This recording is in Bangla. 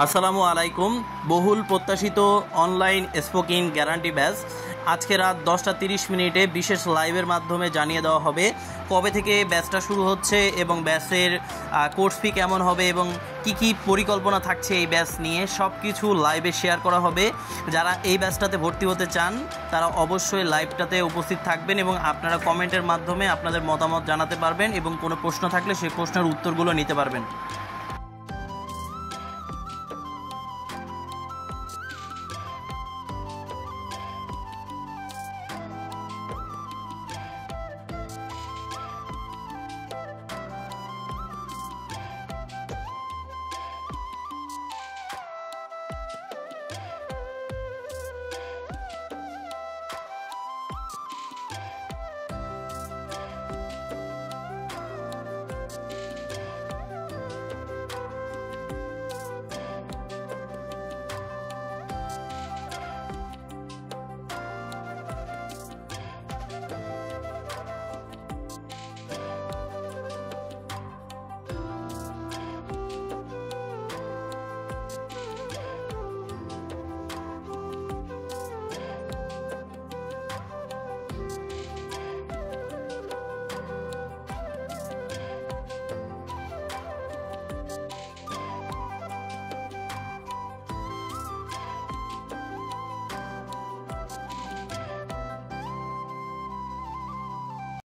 আসসালামু আলাইকুম। বহুল প্রত্যাশিত অনলাইন স্পোকিং গ্যারান্টি ব্যাচ আজকে রাত 10:30 বিশেষ লাইভের মাধ্যমে জানিয়ে দেওয়া হবে কবে থেকে ব্যাচটা শুরু হচ্ছে এবং ব্যাচের কোর্স ফি কেমন হবে এবং কি পরিকল্পনা থাকছে এই ব্যাচ নিয়ে সব কিছু লাইভে শেয়ার করা হবে। যারা এই ব্যাচটাতে ভর্তি হতে চান তারা অবশ্যই লাইভটাতে উপস্থিত থাকবেন এবং আপনারা কমেন্টের মাধ্যমে আপনাদের মতামত জানাতে পারবেন এবং কোনো প্রশ্ন থাকলে সেই প্রশ্নের উত্তরগুলো নিতে পারবেন।